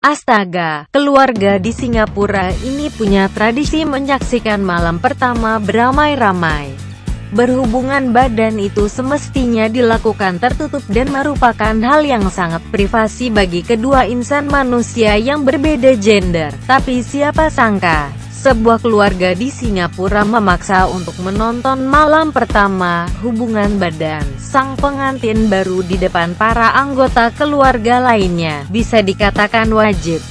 Astaga, keluarga di Singapura ini punya tradisi menyaksikan malam pertama beramai-ramai. Berhubungan badan itu semestinya dilakukan tertutup dan merupakan hal yang sangat privasi bagi kedua insan manusia yang berbeda gender. Tapi siapa sangka, sebuah keluarga di Singapura memaksa untuk menonton malam pertama hubungan badan sang pengantin baru di depan para anggota keluarga lainnya. Bisa dikatakan wajib,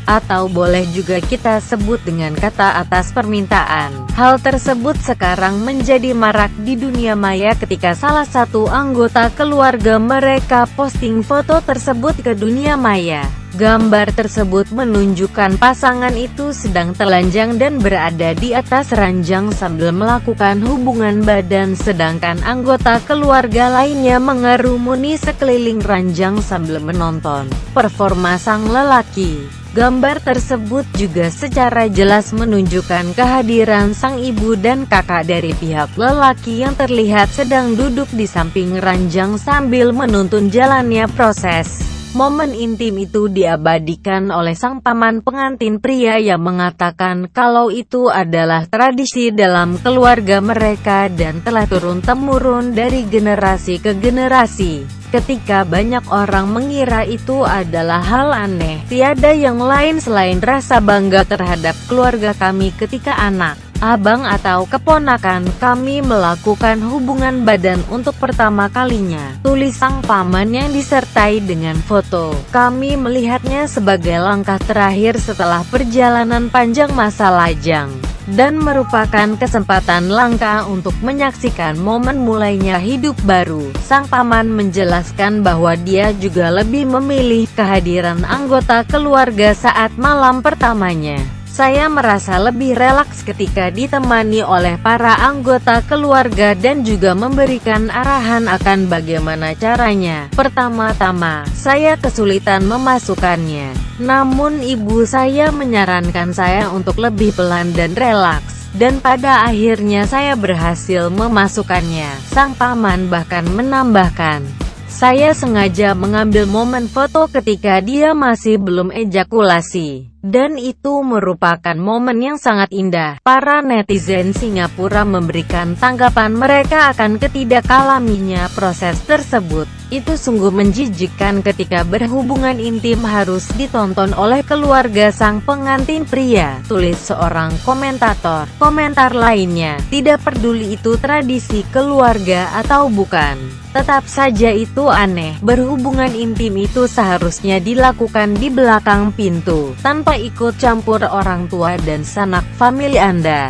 atau boleh juga kita sebut dengan kata atas permintaan. Hal tersebut sekarang menjadi marak di dunia maya ketika salah satu anggota keluarga mereka posting foto tersebut ke dunia maya. Gambar tersebut menunjukkan pasangan itu sedang telanjang dan berada di atas ranjang sambil melakukan hubungan badan, sedangkan anggota keluarga lainnya mengerumuni sekeliling ranjang sambil menonton performa sang lelaki. Gambar tersebut juga secara jelas menunjukkan kehadiran sang ibu dan kakak dari pihak lelaki yang terlihat sedang duduk di samping ranjang sambil menuntun jalannya proses. Momen intim itu diabadikan oleh sang paman pengantin pria yang mengatakan kalau itu adalah tradisi dalam keluarga mereka dan telah turun-temurun dari generasi ke generasi. Ketika banyak orang mengira itu adalah hal aneh, tiada yang lain selain rasa bangga terhadap keluarga kami ketika anak, abang atau keponakan kami melakukan hubungan badan untuk pertama kalinya, tulis sang paman yang disertai dengan foto. Kami melihatnya sebagai langkah terakhir setelah perjalanan panjang masa lajang, dan merupakan kesempatan langka untuk menyaksikan momen mulainya hidup baru. Sang paman menjelaskan bahwa dia juga lebih memilih kehadiran anggota keluarga saat malam pertamanya. Saya merasa lebih relaks ketika ditemani oleh para anggota keluarga dan juga memberikan arahan akan bagaimana caranya. Pertama-tama, saya kesulitan memasukkannya. Namun ibu saya menyarankan saya untuk lebih pelan dan relaks. Dan pada akhirnya saya berhasil memasukkannya. Sang paman bahkan menambahkan, saya sengaja mengambil momen foto ketika dia masih belum ejakulasi. Dan itu merupakan momen yang sangat indah. Para netizen Singapura memberikan tanggapan mereka akan ketidakalaminya proses tersebut. Itu sungguh menjijikkan ketika berhubungan intim harus ditonton oleh keluarga sang pengantin pria, tulis seorang komentator. Komentar lainnya, tidak peduli itu tradisi keluarga atau bukan, tetap saja itu aneh. Berhubungan intim itu seharusnya dilakukan di belakang pintu, tanpa ikut campur orang tua dan sanak famili Anda.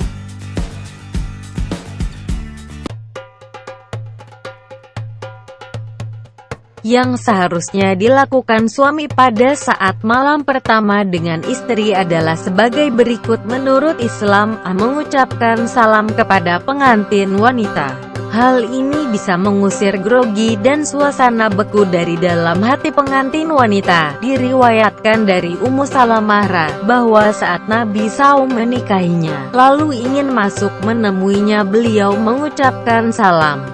Yang seharusnya dilakukan suami pada saat malam pertama dengan istri adalah sebagai berikut menurut Islam: mengucapkan salam kepada pengantin wanita. Hal ini bisa mengusir grogi dan suasana beku dari dalam hati pengantin wanita. Diriwayatkan dari Ummu Salamah bahwa saat Nabi SAW menikahinya, lalu ingin masuk menemuinya, beliau mengucapkan salam.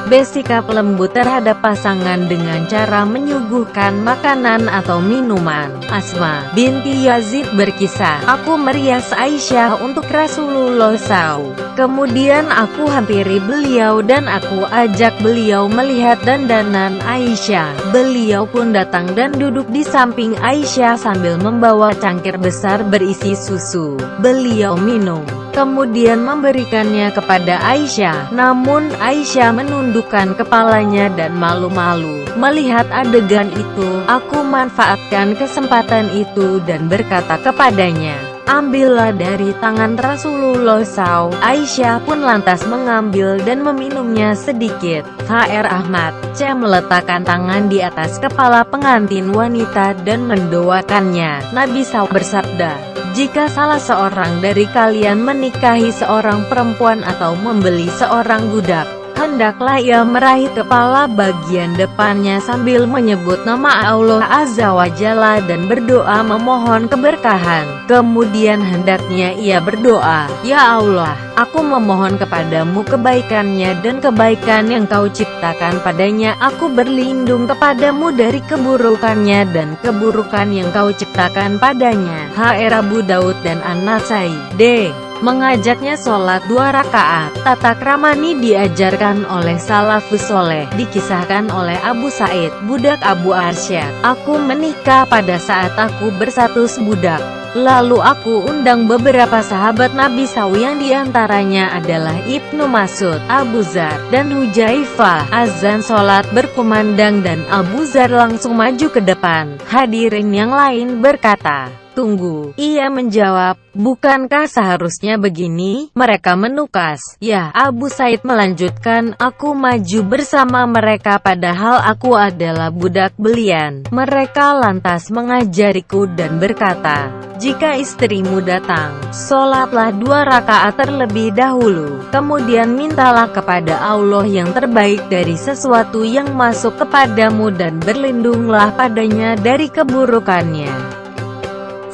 Bersikap lembut terhadap pasangan dengan cara menyuguhkan makanan atau minuman. Asma binti Yazid berkisah, aku merias Aisyah untuk Rasulullah SAW. Kemudian aku hampiri beliau dan aku ajak beliau melihat dandanan Aisyah. Beliau pun datang dan duduk di samping Aisyah sambil membawa cangkir besar berisi susu. Beliau minum, kemudian memberikannya kepada Aisyah. Namun Aisyah menundukkan kepalanya dan malu-malu melihat adegan itu. Aku manfaatkan kesempatan itu dan berkata kepadanya, ambillah dari tangan Rasulullah SAW. Aisyah pun lantas mengambil dan meminumnya sedikit. HR Ahmad C. meletakkan tangan di atas kepala pengantin wanita dan mendoakannya. Nabi SAW bersabda, jika salah seorang dari kalian menikahi seorang perempuan atau membeli seorang budak, hendaklah ia meraih kepala bagian depannya sambil menyebut nama Allah Azza wa Jalla dan berdoa memohon keberkahan. Kemudian hendaknya ia berdoa, "Ya Allah, aku memohon kepadamu kebaikannya dan kebaikan yang kau ciptakan padanya. Aku berlindung kepadamu dari keburukannya dan keburukan yang kau ciptakan padanya." HR Abu Daud dan An-Nasai. D. Mengajaknya sholat 2 rakaat. Tata krama ini diajarkan oleh salafus soleh. Dikisahkan oleh Abu Said, budak Abu Arsyad, "Aku menikah pada saat aku berstatus budak. Lalu aku undang beberapa sahabat Nabi SAW yang diantaranya adalah Ibnu Mas'ud, Abu Dzar, dan Hujaifah. Azan sholat berkumandang dan Abu Dzar langsung maju ke depan. Hadirin yang lain berkata, 'Tunggu.' Ia menjawab, 'Bukankah seharusnya begini?' Mereka menukas. Ya, Abu Said melanjutkan, 'Aku maju bersama mereka padahal aku adalah budak belian. Mereka lantas mengajariku dan berkata, jika istrimu datang, sholatlah 2 rakaat terlebih dahulu. Kemudian mintalah kepada Allah yang terbaik dari sesuatu yang masuk kepadamu dan berlindunglah padanya dari keburukannya.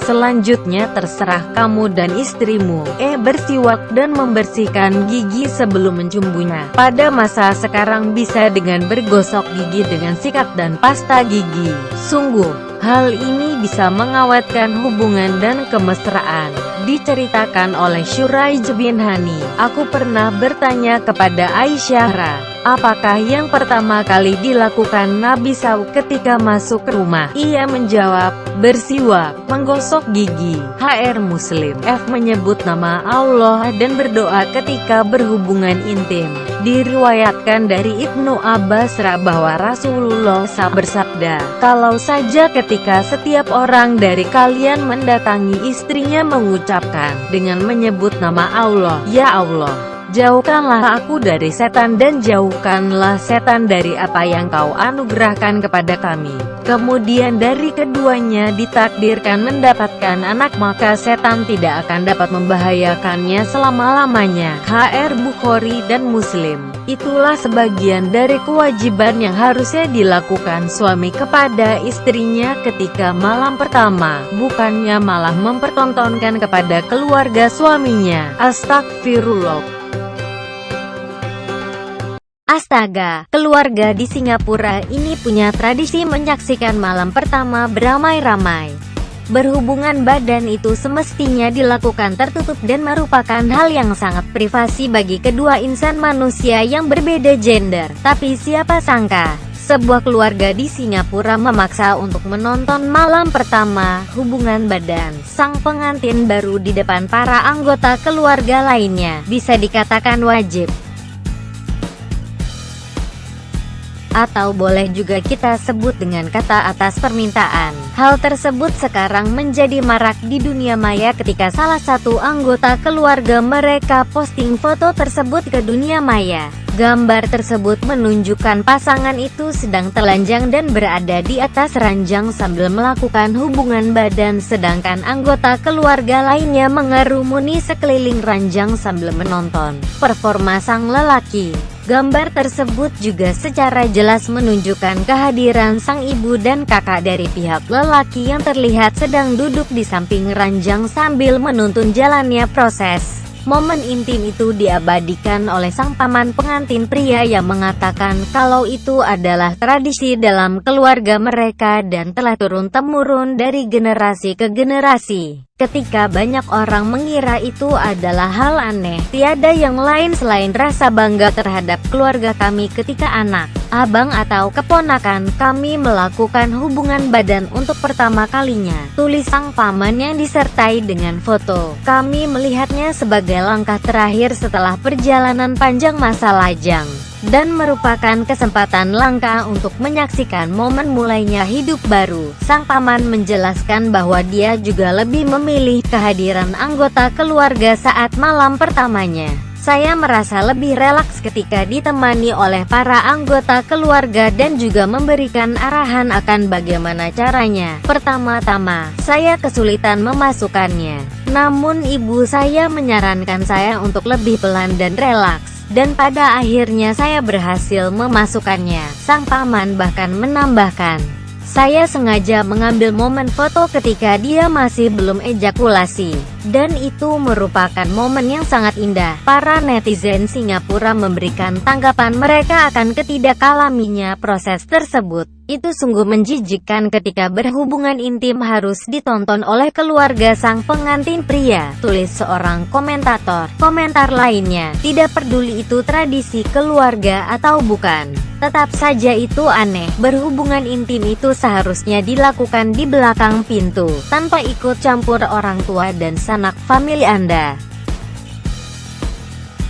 Selanjutnya terserah kamu dan istrimu, bersiwak dan membersihkan gigi sebelum mencumbunya. Pada masa sekarang bisa dengan bergosok gigi dengan sikat dan pasta gigi. Sungguh, hal ini bisa mengawetkan hubungan dan kemesraan. Diceritakan oleh Shuraih bin Hani, aku pernah bertanya kepada Aisyah, apakah yang pertama kali dilakukan Nabi SAW ketika masuk ke rumah? Ia menjawab, bersiwak, menggosok gigi. HR Muslim. F. Menyebut nama Allah dan berdoa ketika berhubungan intim. Diriwayatkan dari Ibnu Abbas bahwa Rasulullah SAW bersabda, kalau saja ketika setiap orang dari kalian mendatangi istrinya mengucapkan dengan menyebut nama Allah, ya Allah, jauhkanlah aku dari setan dan jauhkanlah setan dari apa yang kau anugerahkan kepada kami. Kemudian dari keduanya ditakdirkan mendapatkan anak, maka setan tidak akan dapat membahayakannya selama-lamanya. HR Bukhari dan Muslim. Itulah sebagian dari kewajiban yang harusnya dilakukan suami kepada istrinya ketika malam pertama, bukannya malah mempertontonkan kepada keluarga suaminya. Astagfirullah. Astaga, keluarga di Singapura ini punya tradisi menyaksikan malam pertama beramai-ramai. Berhubungan badan itu semestinya dilakukan tertutup dan merupakan hal yang sangat privasi bagi kedua insan manusia yang berbeda gender. Tapi siapa sangka, sebuah keluarga di Singapura memaksa untuk menonton malam pertama hubungan badan sang pengantin baru di depan para anggota keluarga lainnya. Bisa dikatakan wajib. Atau boleh juga kita sebut dengan kata atas permintaan. Hal tersebut sekarang menjadi marak di dunia maya ketika salah satu anggota keluarga mereka posting foto tersebut ke dunia maya. Gambar tersebut menunjukkan pasangan itu sedang telanjang dan berada di atas ranjang sambil melakukan hubungan badan, sedangkan anggota keluarga lainnya mengerumuni sekeliling ranjang sambil menonton performa sang lelaki. Gambar tersebut juga secara jelas menunjukkan kehadiran sang ibu dan kakak dari pihak lelaki yang terlihat sedang duduk di samping ranjang sambil menuntun jalannya proses. Momen intim itu diabadikan oleh sang paman pengantin pria yang mengatakan kalau itu adalah tradisi dalam keluarga mereka dan telah turun-temurun dari generasi ke generasi. Ketika banyak orang mengira itu adalah hal aneh, tiada yang lain selain rasa bangga terhadap keluarga kami ketika anak, abang atau keponakan kami melakukan hubungan badan untuk pertama kalinya, tulis sang paman yang disertai dengan foto. Kami melihatnya sebagai langkah terakhir setelah perjalanan panjang masa lajang, dan merupakan kesempatan langka untuk menyaksikan momen mulainya hidup baru. Sang paman menjelaskan bahwa dia juga lebih memilih kehadiran anggota keluarga saat malam pertamanya. Saya merasa lebih relaks ketika ditemani oleh para anggota keluarga dan juga memberikan arahan akan bagaimana caranya. Pertama-tama, saya kesulitan memasukkannya. Namun ibu saya menyarankan saya untuk lebih pelan dan relaks. Dan pada akhirnya saya berhasil memasukkannya. Sang paman bahkan menambahkan, saya sengaja mengambil momen foto ketika dia masih belum ejakulasi. Dan itu merupakan momen yang sangat indah. Para netizen Singapura memberikan tanggapan mereka akan ketidakalaminya proses tersebut. Itu sungguh menjijikkan ketika berhubungan intim harus ditonton oleh keluarga sang pengantin pria, tulis seorang komentator. Komentar lainnya, tidak peduli itu tradisi keluarga atau bukan, tetap saja itu aneh. Berhubungan intim itu seharusnya dilakukan di belakang pintu, tanpa ikut campur orang tua dan sanak famili Anda.